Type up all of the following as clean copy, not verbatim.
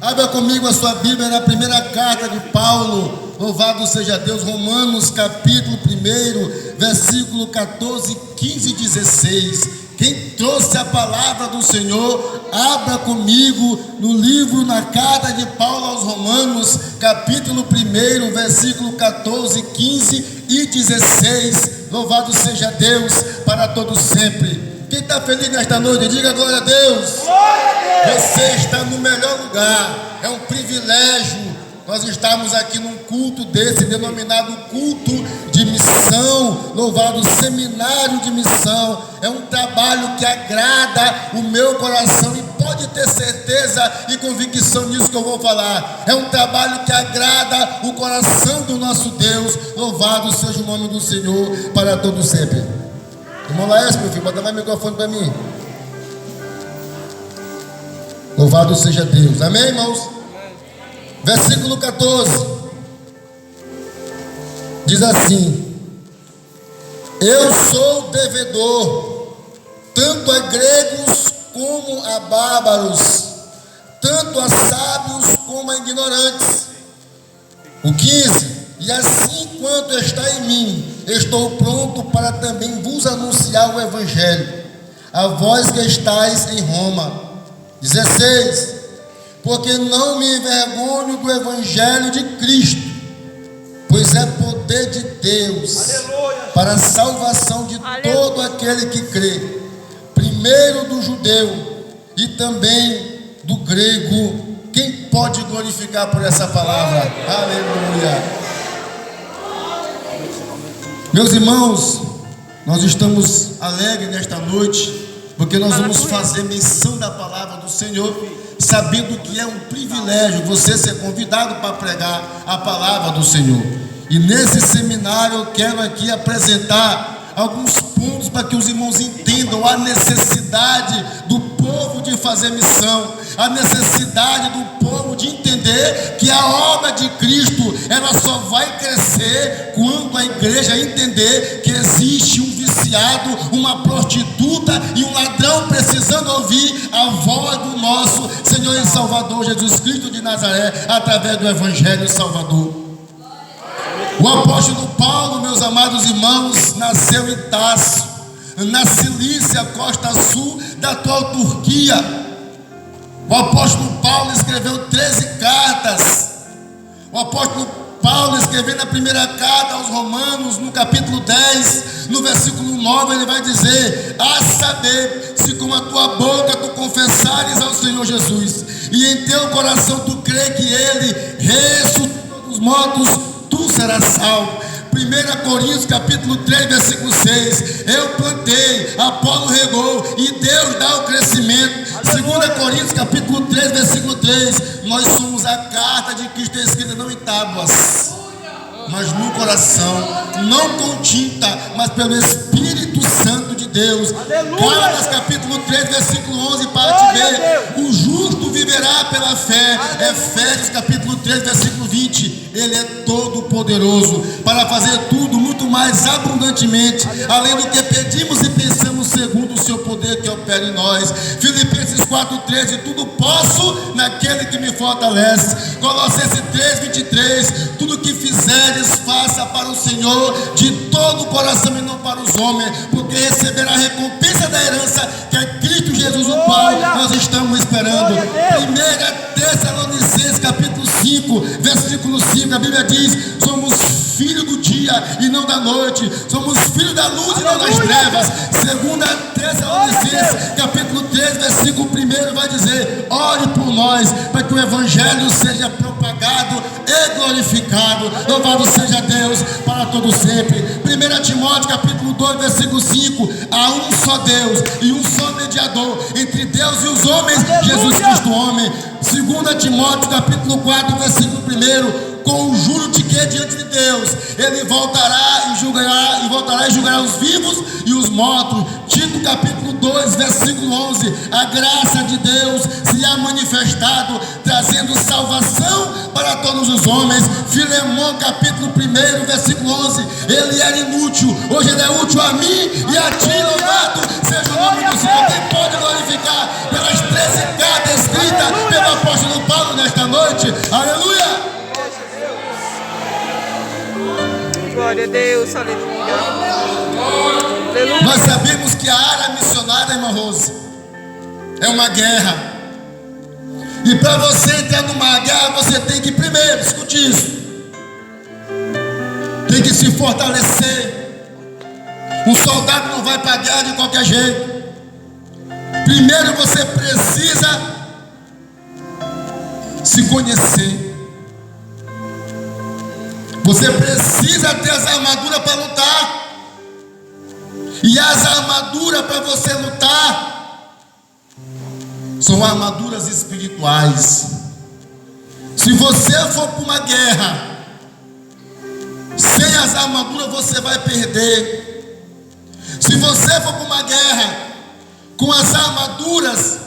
Abra comigo a sua Bíblia na primeira carta de Paulo, louvado seja Deus, Romanos capítulo 1, versículo 14, 15 e 16. Quem trouxe a palavra do Senhor, abra comigo no livro, na carta de Paulo aos Romanos, capítulo 1, versículo 14, 15 e 16. Louvado seja Deus para todos sempre. Quem está feliz nesta noite, diga glória a Deus. Você está no melhor lugar. É um privilégio nós estamos aqui num culto desse, denominado culto de missão, louvado seminário de missão. É um trabalho que agrada o meu coração e pode ter certeza e convicção nisso que eu vou falar. É um trabalho que agrada o coração do nosso Deus. Louvado seja o nome do Senhor para todos sempre. Irmão Laércio, meu filho, bota mais microfone para mim. Louvado seja Deus. Amém, irmãos? Versículo 14 diz assim: eu sou devedor, tanto a gregos como a bárbaros, tanto a sábios como a ignorantes. O 15: e assim quanto está em mim, estou pronto para também vos anunciar o evangelho, a vós que estáis em Roma. 16: porque não me envergonho do evangelho de Cristo, pois é poder de Deus, aleluia, para a salvação de todo aquele que crê, primeiro do judeu e também do grego. Quem pode glorificar por essa palavra? Aleluia. Meus irmãos, nós estamos alegres nesta noite, porque nós vamos fazer menção da palavra do Senhor, sabendo que é um privilégio você ser convidado para pregar a palavra do Senhor. E nesse seminário eu quero aqui apresentar alguns pontos para que os irmãos entendam a necessidade do povo de fazer missão, a necessidade do povo de entender que a obra de Cristo, ela só vai crescer quando a igreja entender que existe um viciado, uma prostituta e um ladrão precisando ouvir a voz do nosso Senhor e Salvador Jesus Cristo de Nazaré, através do Evangelho Salvador. O apóstolo Paulo, meus amados irmãos, nasceu em Tarso, na Cilícia, costa sul da atual Turquia. O apóstolo Paulo escreveu 13 cartas. O apóstolo Paulo, escrevendo a primeira carta aos Romanos, no capítulo 10, no versículo 9, ele vai dizer: a saber, se com a tua boca tu confessares ao Senhor Jesus, e em teu coração tu crê que ele ressuscitou dos mortos, tu serás salvo. 1 Coríntios capítulo 3, versículo 6: eu plantei, Apolo regou, e Deus dá o crescimento. 2 Coríntios capítulo 3, versículo 3: nós somos a carta de Cristo escrita não em tábuas, mas no coração, não com tinta, mas pelo Espírito Santo de Deus. Gálatas capítulo 3, versículo 11, para te ver, o justo viverá pela fé. Efésios capítulo 3, versículo 20: ele é todo poderoso para fazer tudo muito mais abundantemente, além do que pedimos e pensamos, segundo o seu poder que opera em nós. Filipenses 4:13: tudo posso naquele que me fortalece. Colossenses 3:23: tudo que fizeres, faça para o Senhor de todo o coração e não para os homens, porque receberá a recompensa da herança que é Cristo Jesus, o qual nós estamos esperando. 1 Tessalonicenses capítulo 5, versículo 5, a Bíblia diz: somos filhos do dia e não da noite, somos filhos da luz e não das trevas. 2 Tessalonicenses capítulo 3, versículo 1 vai dizer: ore por nós, para que o evangelho seja propagado e glorificado. Louvado seja Deus para todo sempre. 1 Timóteo capítulo 2, versículo 5: há um só Deus e um só mediador entre Deus e os homens, Jesus Cristo homem. 2 Timóteo capítulo 4, versículo 1: conjuro-te que diante de Deus ele voltará e julgará os vivos e os mortos. Tito capítulo 2, versículo 11: a graça de Deus se há manifestado, trazendo salvação para todos todos os homens. Filemão, capítulo 1, versículo 11. Ele era inútil, hoje ele é útil a mim e a ti. Louvado seja o nome do Senhor. Quem pode glorificar pelas 13 cartas escritas pelo apóstolo Paulo nesta noite? Aleluia! Glória a Deus, aleluia. Nós sabemos que a área missionária, irmã Rose, é uma guerra. E para você entrar numa guerra, você tem que primeiro, escute isso, tem que se fortalecer. Um soldado não vai para a guerra de qualquer jeito. Primeiro você precisa se conhecer. Você precisa ter as armaduras para lutar. E as armaduras para você lutar são armaduras espirituais. Se você for para uma guerra sem as armaduras, você vai perder. Se você for para uma guerra com as armaduras,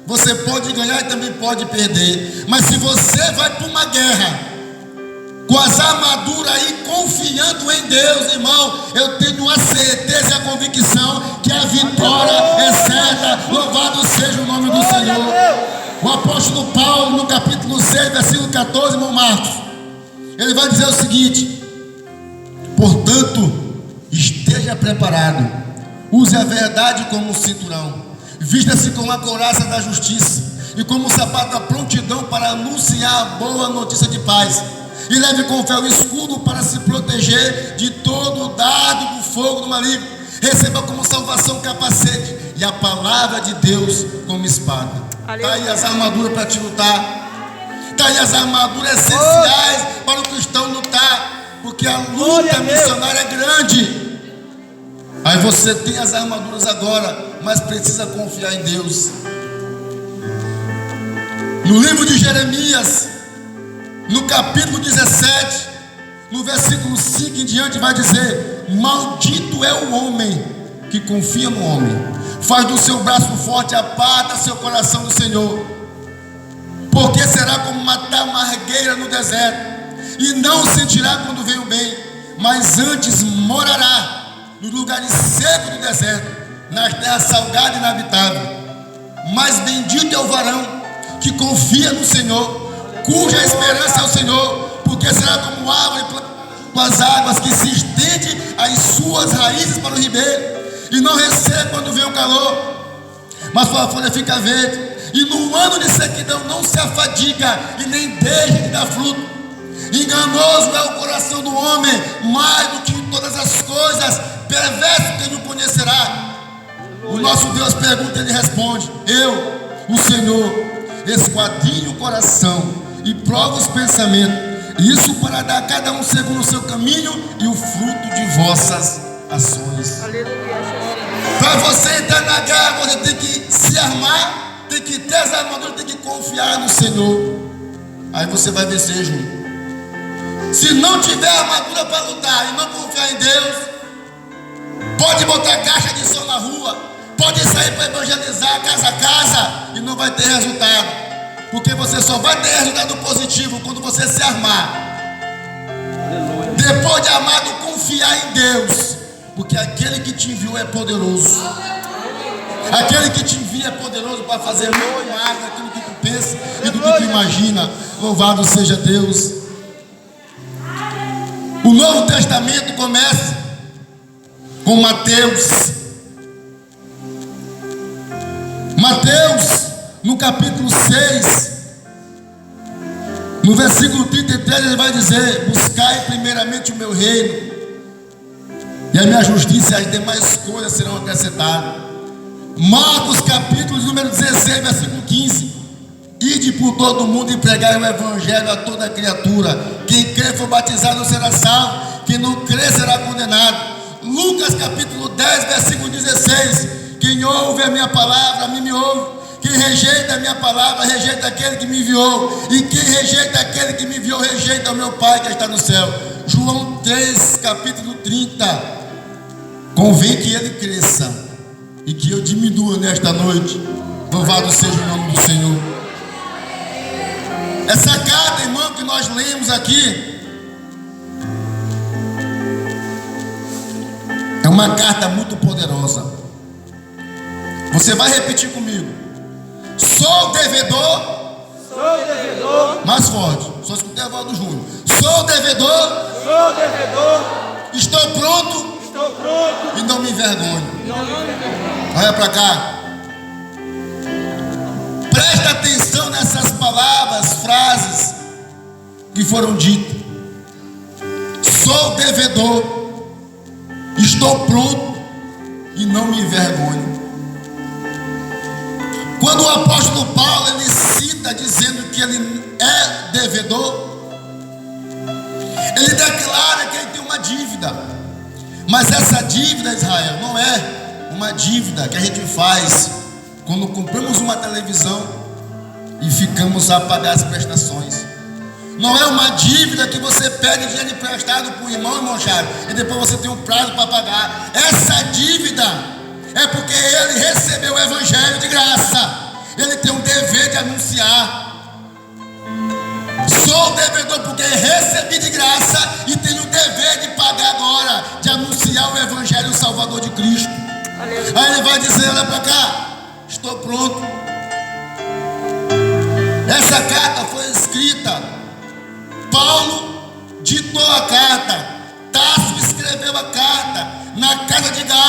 você pode ganhar e também pode perder. Mas se você vai para uma guerra com as armaduras aí, confiando em Deus, irmão, eu tenho a certeza e a convicção que a vitória é certa. Louvado seja o nome do Senhor. O apóstolo Paulo, no capítulo 6, versículo 14, irmão Marcos, ele vai dizer o seguinte: portanto, esteja preparado, use a verdade como cinturão, vista-se com a couraça da justiça e como sapato da prontidão para anunciar a boa notícia de paz. E leve com fé o escudo para se proteger de todo o dardo do fogo do maligno. Receba como salvação o capacete e a palavra de Deus como espada. Está aí as armaduras para te lutar. Está aí as armaduras essenciais para o cristão lutar. Porque a luta missionária é grande. Aí você tem as armaduras agora, mas precisa confiar em Deus. No livro de Jeremias, no capítulo 17, no versículo 5 em diante, vai dizer: maldito é o homem que confia no homem, faz do seu braço forte, aparta seu coração do Senhor, porque será como uma tamargueira no deserto, e não sentirá quando vem o bem, mas antes morará nos lugares secos do deserto, nas terras salgadas e inabitáveis. Mas bendito é o varão que confia no Senhor, cuja esperança é o Senhor, porque será como árvore com as águas, que se estende as suas raízes para o ribeiro, e não recebe quando vem o calor, mas sua folha fica verde, e no ano de sequidão não se afadiga, e nem deixa de dar fruto. Enganoso é o coração do homem, mais do que todas as coisas, perverso quem não conhecerá. O nosso Deus pergunta, ele responde: eu, o Senhor, esquadrinho o coração e prova os pensamentos, isso para dar a cada um segundo o seu caminho e o fruto de vossas ações. Para você entrar na guerra, você tem que se armar, tem que ter as armaduras, tem que confiar no Senhor. Aí você vai vencer junto. Se não tiver armadura para lutar e não confiar em Deus, pode botar caixa de som na rua, pode sair para evangelizar casa a casa e não vai ter resultado. Porque você só vai ter resultado positivo quando você se armar. Depois de armado, confiar em Deus. Porque aquele que te enviou é poderoso. Aquele que te envia é poderoso para fazer muito mais daquilo que tu pensa e do que tu imagina. Louvado seja Deus. O Novo Testamento começa com Mateus. Mateus, no capítulo 6, no versículo 33, ele vai dizer: buscai primeiramente o meu reino, e a minha justiça e as demais coisas serão acrescentadas. Marcos, capítulo número 16, versículo 15: ide por todo o mundo e pregai o evangelho a toda criatura. Quem crer e for batizado será salvo, quem não crer será condenado. Lucas, capítulo 10, versículo 16: quem ouve a minha palavra, a mim me ouve. Quem rejeita a minha palavra, rejeita aquele que me enviou. E quem rejeita aquele que me enviou, rejeita o meu Pai que está no céu. João 3, capítulo 30: convém que ele cresça e que eu diminua nesta noite. Louvado seja o nome do Senhor. Essa carta, irmão, que nós lemos aqui, é uma carta muito poderosa. Você vai repetir comigo. Sou devedor. Sou devedor. Mais forte. Só escutei a voz do Júnior. Sou devedor. Sou devedor. Estou pronto. Estou pronto. E não me envergonho. Não me envergonho. Olha para cá. Presta atenção nessas palavras, frases que foram ditas. Sou devedor. Estou pronto e não me envergonho. Quando o apóstolo Paulo ele cita dizendo que ele é devedor, ele declara que ele tem uma dívida. Mas essa dívida, Israel, não é uma dívida que a gente faz quando compramos uma televisão e ficamos a pagar as prestações. Não é uma dívida que você pede dinheiro emprestado para o irmão Chário, e depois você tem um prazo para pagar. Essa dívida é porque ele recebeu o evangelho de graça. Ele tem um dever de anunciar. Sou devedor porque recebi de graça e tenho o dever de pagar agora, de anunciar o evangelho salvador de Cristo. Aleluia. Aí ele vai dizer, olha para cá, estou pronto. Essa carta foi escrita, Paulo ditou a carta, Tasso escreveu a carta. Na